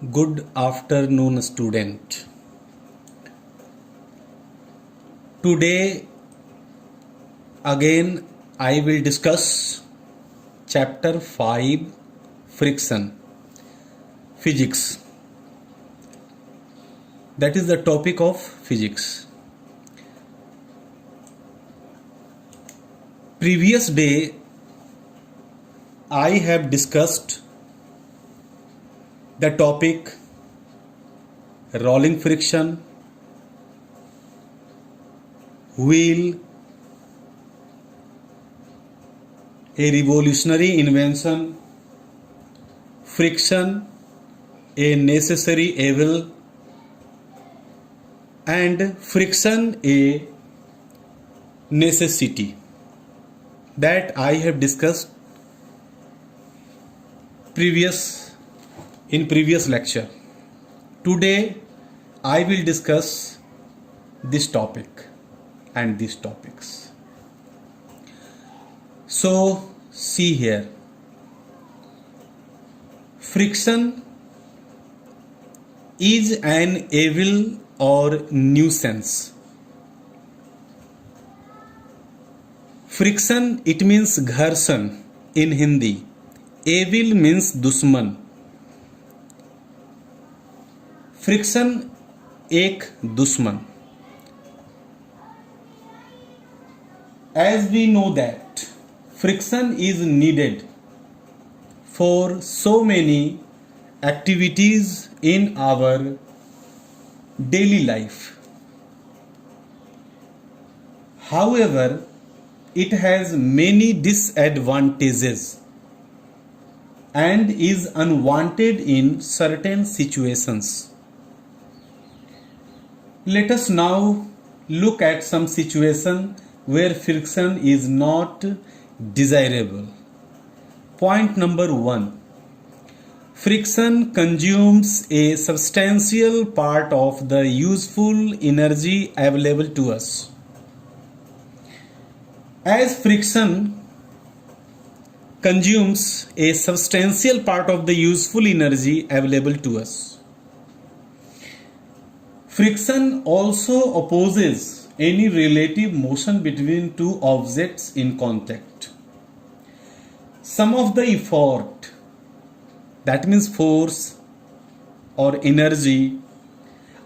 Good afternoon, student. Today, again, I will discuss chapter 5 Friction, Physics. That is the topic of physics. Previous day, I have discussed the topic rolling friction, wheel, a revolutionary invention, friction, a necessary evil, and friction, a necessity. That I have discussed in previous lecture. Today I will discuss this topic and these topics. So see here, friction is an evil or nuisance. Friction, it means घर्षण in Hindi. Evil means दुश्मन. Friction एक दुश्मन. As we know that friction is needed for so many activities in our daily life. However, it has many disadvantages and is unwanted in certain situations. Let us now look at some situation where friction is not desirable. Point number 1. Friction consumes a substantial part of the useful energy available to us. As friction consumes a substantial part of the useful energy available to us, friction also opposes any relative motion between two objects in contact. Some of the effort, that means force or energy,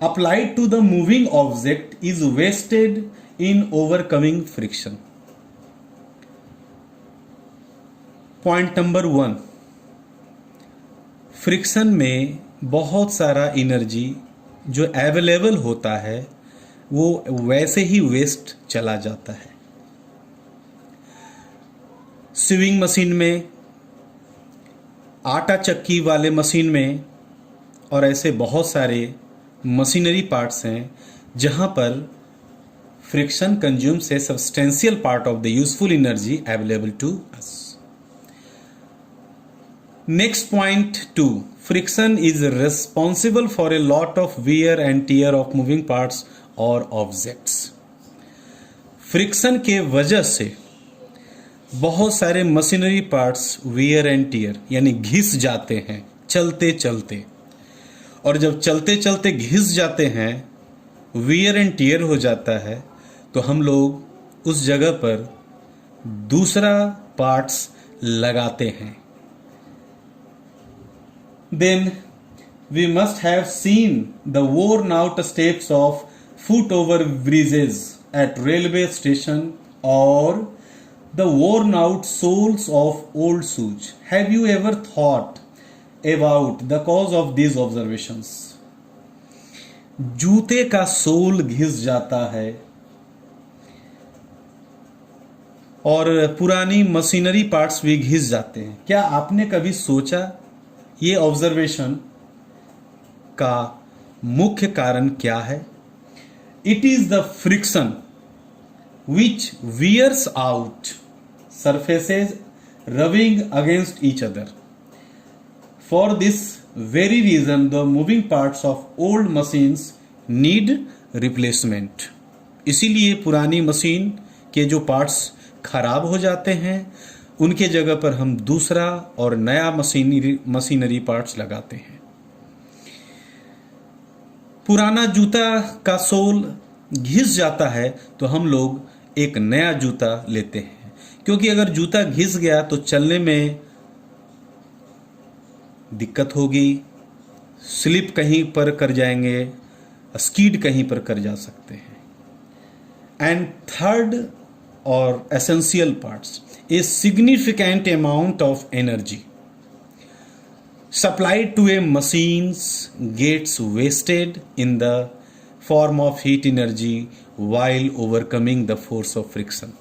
applied to the moving object is wasted in overcoming friction. Point number 1, friction में बहुत सारा energy जो available होता है वो वैसे ही waste चला जाता है. सीविंग मशीन में, आटा चक्की वाले मशीन में और ऐसे बहुत सारे मशीनरी पार्ट्स हैं जहां पर friction consumes a substantial part of the useful energy available to us. Next point 2. Friction is responsible for a lot of wear and tear of moving parts or objects. Friction के वजह से बहुत सारे machinery parts wear and tear यानी घिस जाते हैं चलते चलते, और जब चलते चलते घिस जाते हैं, wear and tear हो जाता है, तो हम लोग उस जगह पर दूसरा पार्ट्स लगाते हैं. Then we must have seen the worn out steps of foot over bridges at railway station or the worn out soles of old shoes. Have you ever thought about the cause of these observations? जूते का soul घिस जाता है और पुरानी machinery parts भी घिस जाते हैं. क्या आपने कभी सोचा ये ऑब्जर्वेशन का मुख्य कारण क्या है? It is the friction which wears out surfaces rubbing against each other. For this very reason, the moving parts of old machines need replacement. इसीलिए पुरानी मशीन के जो पार्ट्स खराब हो जाते हैं उनके जगह पर हम दूसरा और नया मशीनरी पार्ट्स लगाते हैं. पुराना जूता का सोल घिस जाता है तो हम लोग एक नया जूता लेते हैं, क्योंकि अगर जूता घिस गया तो चलने में दिक्कत होगी, स्लिप कहीं पर कर जाएंगे, स्कीड कहीं पर कर जा सकते हैं। एंड थर्ड और essential parts, a significant amount of energy supplied to a machines gets wasted in the form of heat energy while overcoming the force of friction.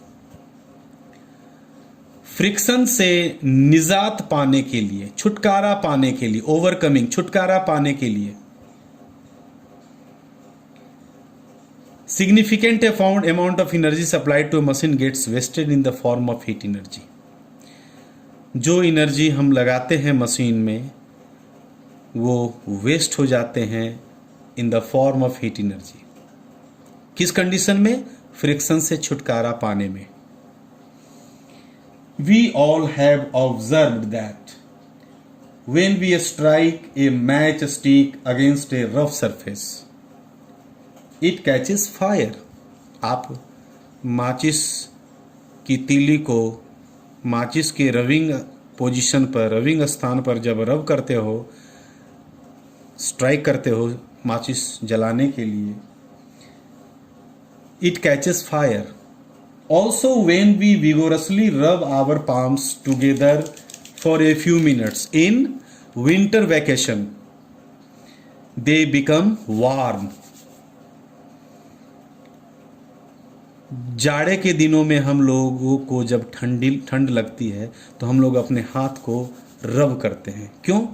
Friction से निजात पाने के लिए, छुटकारा पाने के लिए, ओवरकमिंग, छुटकारा पाने के लिए significant amount of energy supplied to a machine gets wasted in the form of heat energy. जो एनर्जी हम लगाते हैं मशीन में वो वेस्ट हो जाते हैं in the form of heat energy. किस कंडीशन में? फ्रिक्शन से छुटकारा पाने में। We all have observed that when we strike a match stick against a rough surface it catches fire. आप माचिस की तीली को माचिस के रविंग पोजीशन पर, रविंग स्थान पर जब रब करते हो, स्ट्राइक करते हो माचिस जलाने के लिए, it catches fire. Also when we vigorously rub our palms together for a few minutes in winter vacation they become warm. जाड़े के दिनों में हम लोगों को जब ठंड लगती है तो हम लोग अपने हाथ को रब करते हैं। क्यों?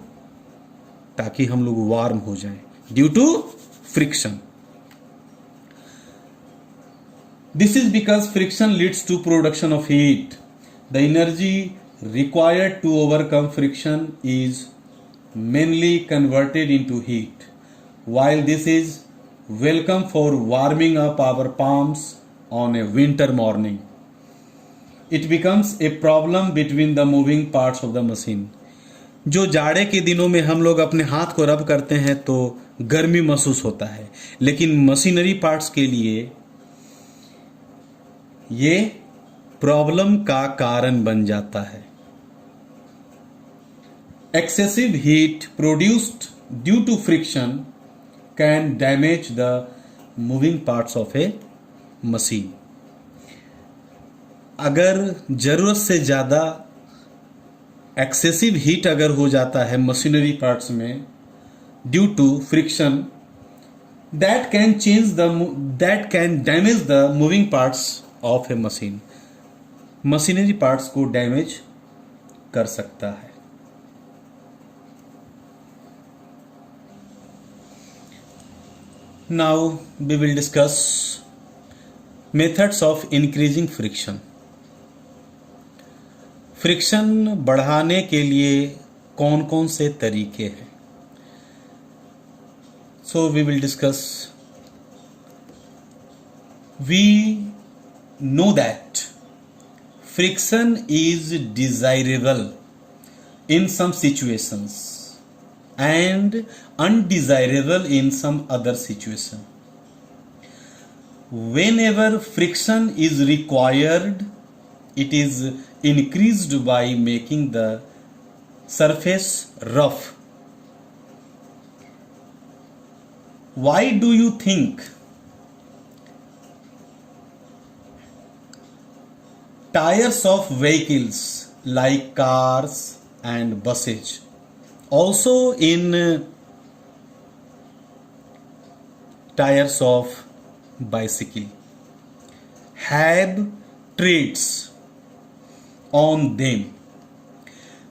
ताकि हम लोग वार्म हो जाएं, due to friction. This is because friction leads to production of heat. The energy required to overcome friction is mainly converted into heat, while this is welcome for warming up our palms on a winter morning. It becomes a problem between the moving parts of the machine. जो जाड़े के दिनों में हम लोग अपने हाथ को रब करते हैं तो गर्मी महसूस होता है, लेकिन मशीनरी पार्ट्स के लिए ये प्रॉब्लम का कारण बन जाता है। Excessive heat produced due to friction can damage the moving parts of a machine. अगर जरूरत से ज़्यादा एक्सेसिव हीट अगर हो जाता है मशीनरी पार्ट्स में due to friction, that can damage the moving parts of a machine. Machinery parts को डैमेज कर सकता है। Now we will discuss methods of increasing friction. Friction बढ़ाने के लिए कौन कौन से तरीके हैं? So we will discuss. We know that friction is desirable in some situations and undesirable in some other situation. Whenever friction is required, it is increased by making the surface rough. Why do you think tires of vehicles like cars and buses, also in tires of bicycle, have treads on them?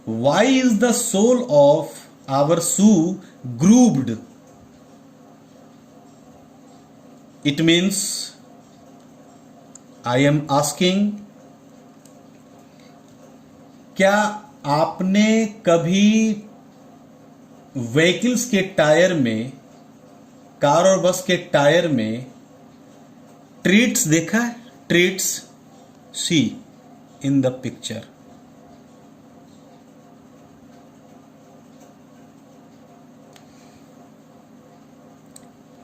Why is the sole of our shoe grooved? It means, I am asking, क्या आपने कभी vehicles के tyre में, car और बस के tyre में treats देखा है? Treats, see in the picture.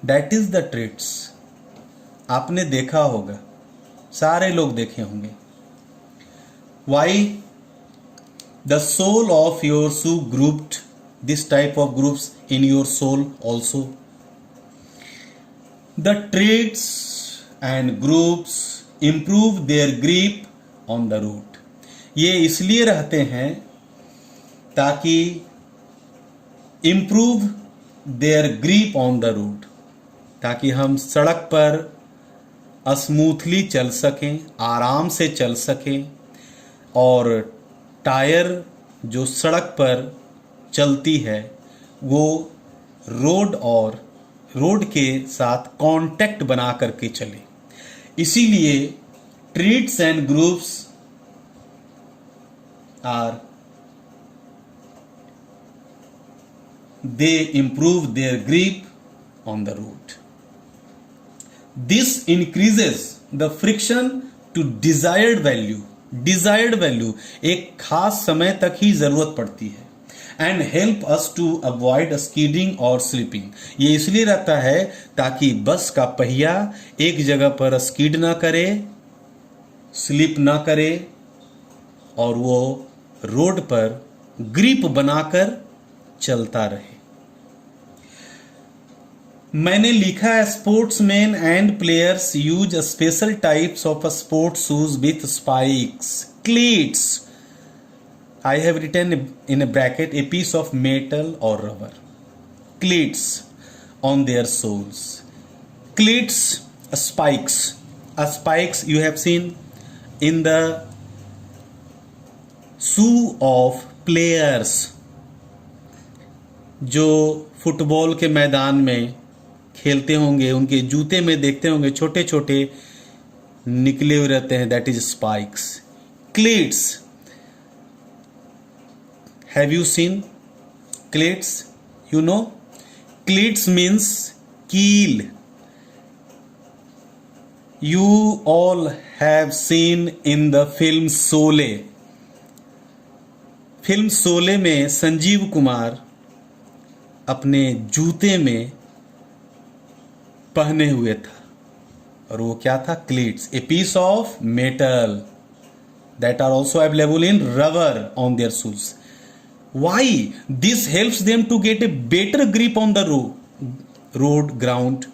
That is the treads. आपने देखा होगा, सारे लोग देखे होंगे। Why the sole of your shoe grooved this type of grooves in your sole also. The treads and grooves improve their grip on the route. ये इसलिए रहते हैं ताकि improve their grip on the route, ताकि हम सड़क पर smoothly चल सकें, आराम से चल सकें, और टायर जो सड़क पर चलती है वो रोड के साथ कांटेक्ट बना करके चले। इसीलिए treats and groups they improve their grip on the road. This increases the friction to desired value. Desired value एक खास समय तक ही जरूरत पड़ती है। And help us to avoid skidding or slipping. ये इसलिए रहता है ताकि बस का पहिया एक जगह पर स्कीड ना करे, स्लिप ना करे, और वो रोड पर ग्रिप बनाकर चलता रहे। मैंने लिखा है sportsman and players use special types of sports shoes with spikes, cleats. I have written in a bracket a piece of metal और rubber, cleats on their soles. Cleats, spikes. Spikes you have seen in the shoe of players। जो football के मैदान में खेलते होंगे उनके जूते में देखते होंगे छोटे छोटे निकले हुए रहते हैं, that is spikes. Cleats, have you seen cleats? You know cleats means कील। You all have seen in the film Sholay. Film Sholay में संजीव कुमार अपने जूते में पहने हुए था, और वो क्या था? Cleats, a piece of metal that are also available in rubber on their shoes. Why? This helps them to get a better grip on the road ground,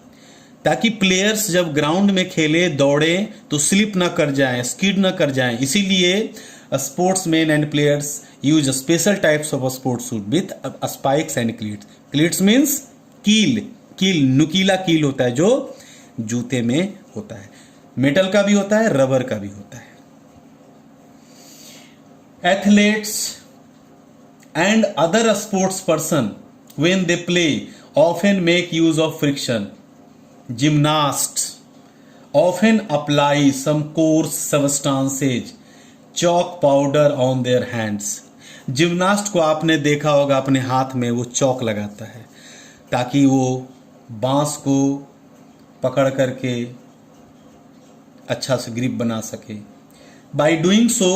ताकि प्लेयर्स जब ग्राउंड में खेले, दौड़े, तो स्लिप ना कर जाएं, स्किड ना कर जाएं। इसीलिए sportsman and players use special types of a sports suit with spikes and cleats. Cleats means कील। कील, नुकीला कील होता है जो जूते में होता है। मेटल का भी होता है, रबर का भी होता है। Athletes and other sports person when they play often make use of friction. Gymnasts often apply some coarse substances, chalk powder on their hands. Gymnast को आपने देखा होगा अपने हाथ में वो चौक लगाता है ताकि वो बांस को पकड़ करके अच्छा से ग्रिप बना सके। By doing so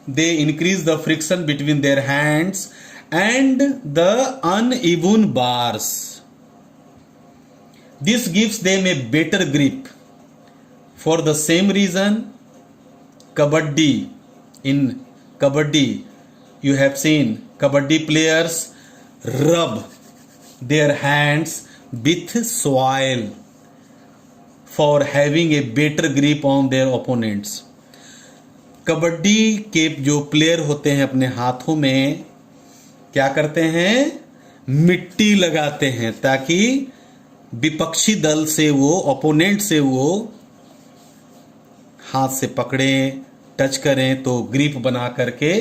they increase the friction between their hands and the uneven bars. This gives them a better grip. For the same reason kabaddi, in kabaddi you have seen kabaddi players rub their hands with soil for having a better grip on their opponents. Kabaddi के जो player होते हैं अपने हाथों में क्या करते हैं? मिट्टी लगाते हैं ताकि विपक्षी दल से वो, ओपोनेंट से वो हाथ से पकड़ें, टच करें तो ग्रिप बना करके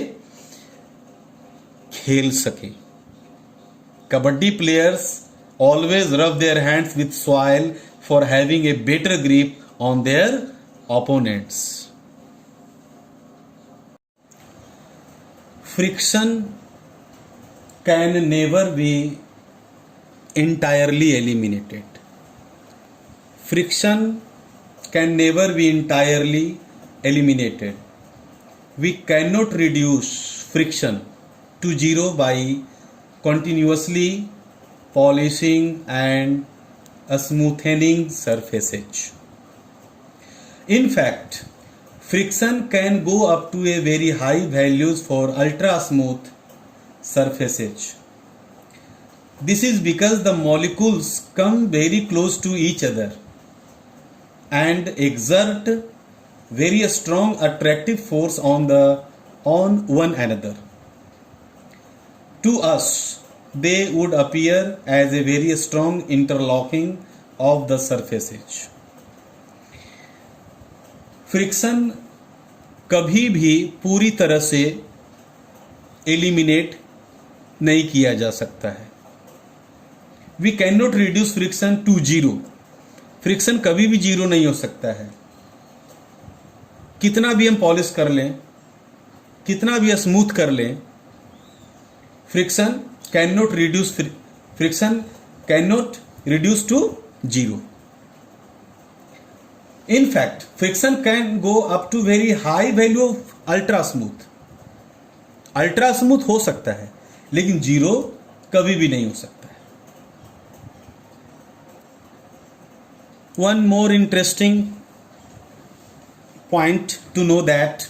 खेल सके। कबड्डी प्लेयर्स ऑलवेज रब their hands with soil for having a better grip on their opponents. Friction can never be entirely eliminated. Friction can never be entirely eliminated. We cannot reduce friction to zero by continuously polishing and smoothening surfaces. In fact, friction can go up to a very high values for ultra smooth surfaces. This is because the molecules come very close to each other and exert very strong attractive force on one another. To us, they would appear as a very strong interlocking of the surfaces. Friction कभी भी पूरी तरह से eliminate नहीं किया जा सकता है. We can not reduce friction to zero. Friction कभी भी जीरो नहीं हो सकता है. कितना भी हम पॉलिश कर लें, कितना भी स्मूथ कर लें, friction can not reduce to zero. In fact, friction can go up to very high value of ultra smooth. Ultra smooth हो सकता है, लेकिन जीरो कभी भी नहीं हो सकता है. One more interesting point to know that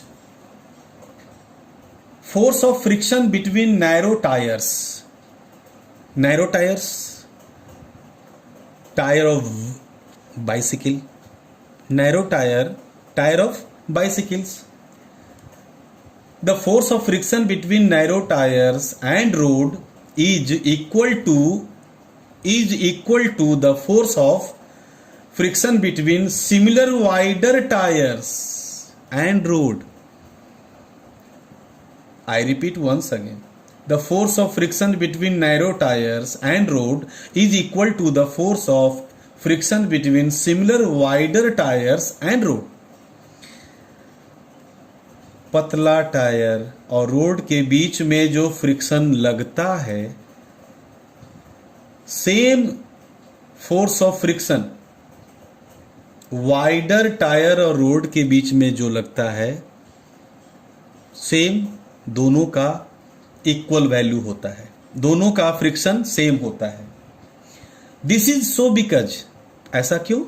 force of friction between narrow tires, tire of bicycle, narrow tire of bicycles. The force of friction between narrow tires and road is equal to the force of friction between similar wider tires and road. I repeat once again. The force of friction between narrow tires and road is equal to the force of friction between similar wider tires and road. पतला tyre और road के बीच में जो friction लगता है, same force of friction wider tyre और road के बीच में जो लगता है, सेम दोनों का इक्वल वैल्यू होता है. दोनों का फ्रिक्शन सेम होता है. दिस इज सो बिकॉज, ऐसा क्यों?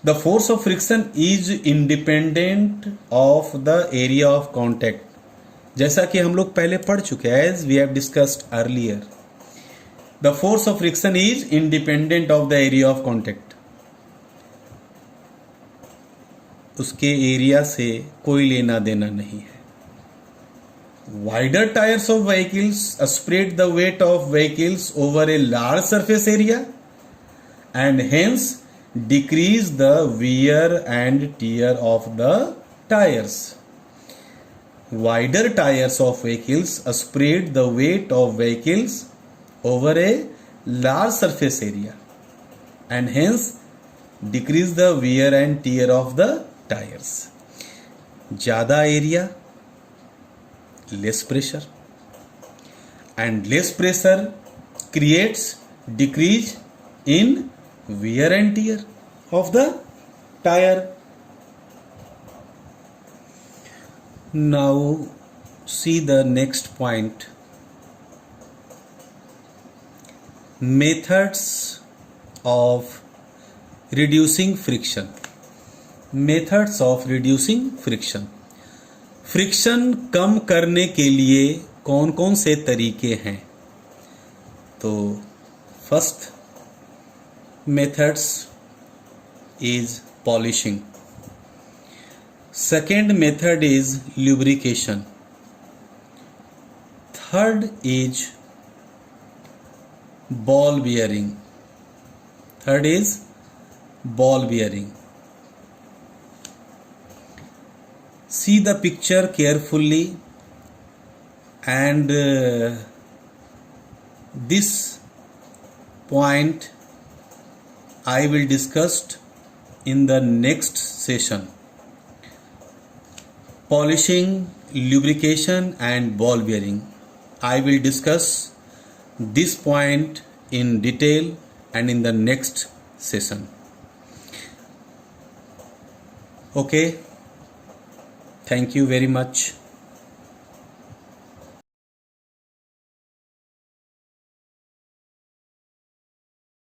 The force of friction is independent of the area of contact. जैसा कि हम लोग पहले पढ़ चुके हैं, as we have discussed earlier, the force of friction is independent of the area of contact. उसके एरिया से कोई लेना देना नहीं है. Wider tires of vehicles spread the weight of vehicles over a large surface area and hence decrease the wear and tear of the tires. Wider tires of vehicles spread the weight of vehicles over a large surface area and hence decrease the wear and tear of the tires. ज़्यादा area, less pressure, and less pressure creates decrease in wear and tear of the tire. Now see the next point. Methods of reducing friction. Methods of reducing friction. Friction कम करने के लिए कौन कौन से तरीके हैं? तो first methods is polishing. Second method is lubrication. Third is ball bearing. See the picture carefully and this point I will discuss in the next session. Polishing, lubrication and ball bearing. I will discuss this point in detail and in the next session. Okay. Thank you very much.